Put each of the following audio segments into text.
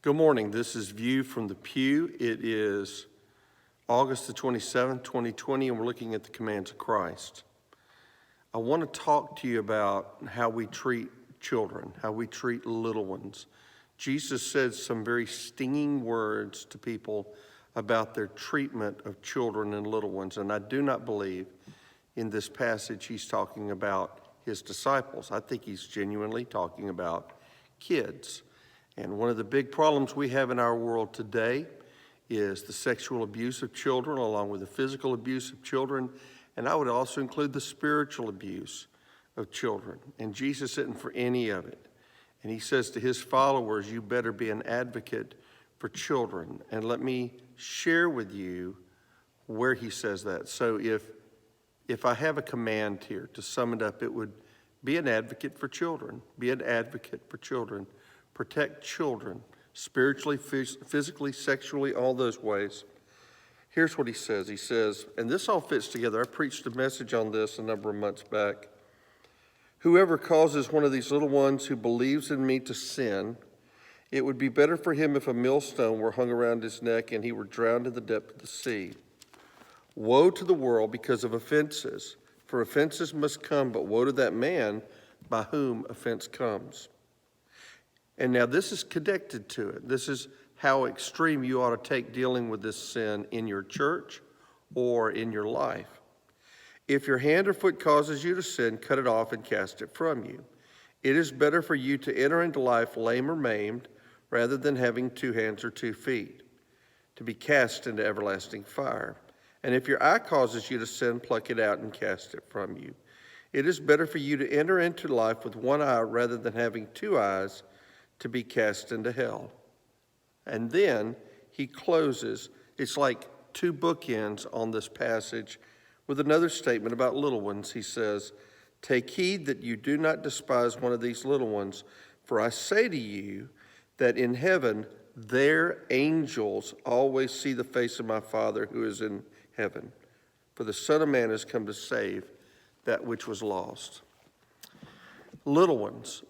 Good morning. This is View from the Pew. It is August the 27th, 2020, and we're looking at the commands of Christ. I want to talk to you about how we treat children, how we treat little ones. Jesus said some very stinging words to people about their treatment of children and little ones, and I do not believe in this passage he's talking about his disciples. I think he's genuinely talking about kids. And one of the big problems we have in our world today is the sexual abuse of children, along with the physical abuse of children, and I would also include the spiritual abuse of children. And Jesus isn't for any of it. And he says to his followers, you better be an advocate for children. And let me share with you where he says that. So if I have a command here, to sum it up, it would be an advocate for children. Be an advocate for children. Protect children, spiritually, physically, sexually, all those ways. Here's what he says. He says, and this all fits together. I preached a message on this a number of months back. Whoever causes one of these little ones who believes in me to sin, it would be better for him if a millstone were hung around his neck and he were drowned in the depth of the sea. Woe to the world because of offenses, for offenses must come, but woe to that man by whom offense comes. And now this is connected to it. This is how extreme you ought to take dealing with this sin in your church or in your life. If your hand or foot causes you to sin, cut it off and cast it from you. It is better for you to enter into life lame or maimed rather than having 2 hands or 2 feet, to be cast into everlasting fire. And if your eye causes you to sin, pluck it out and cast it from you. It is better for you to enter into life with 1 eye rather than having 2 eyes, to be cast into hell. And then he closes, it's like 2 bookends on this passage with another statement about little ones. He says, take heed that you do not despise one of these little ones, for I say to you that in heaven their angels always see the face of my Father who is in heaven. For the Son of Man has come to save that which was lost. Little ones,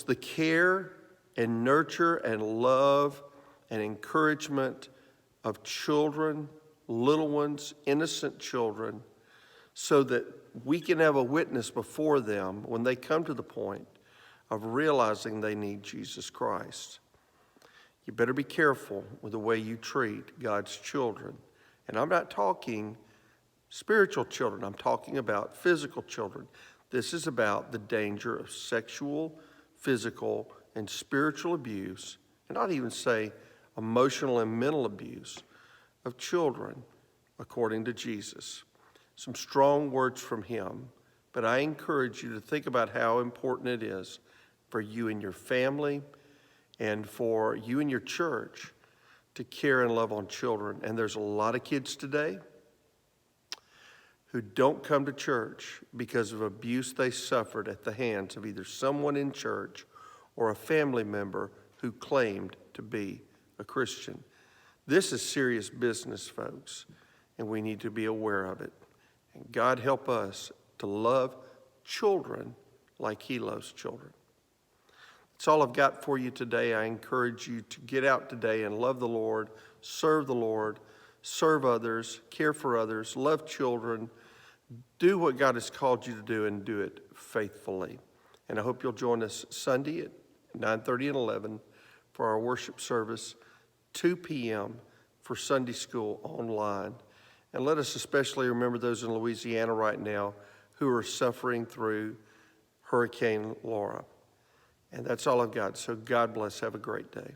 the care and nurture and love and encouragement of children, little ones, innocent children, so that we can have a witness before them when they come to the point of realizing they need Jesus Christ. You better be careful with the way you treat God's children. And I'm not talking spiritual children, I'm talking about physical children. This is about the danger of sexual, physical, and spiritual abuse, and not even say emotional and mental abuse of children, according to Jesus. Some strong words from him, but I encourage you to think about how important it is for you and your family and for you and your church to care and love on children. And there's a lot of kids today who don't come to church because of abuse they suffered at the hands of either someone in church or a family member who claimed to be a Christian. This is serious business, folks, and we need to be aware of it. And God help us to love children like he loves children. That's all I've got for you today. I encourage you to get out today and love the Lord, serve others, care for others, love children, do what God has called you to do and do it faithfully. And I hope you'll join us Sunday at 9:30 and 11 for our worship service, 2 p.m. for Sunday school online. And let us especially remember those in Louisiana right now who are suffering through Hurricane Laura. And that's all I've got. So God bless. Have a great day.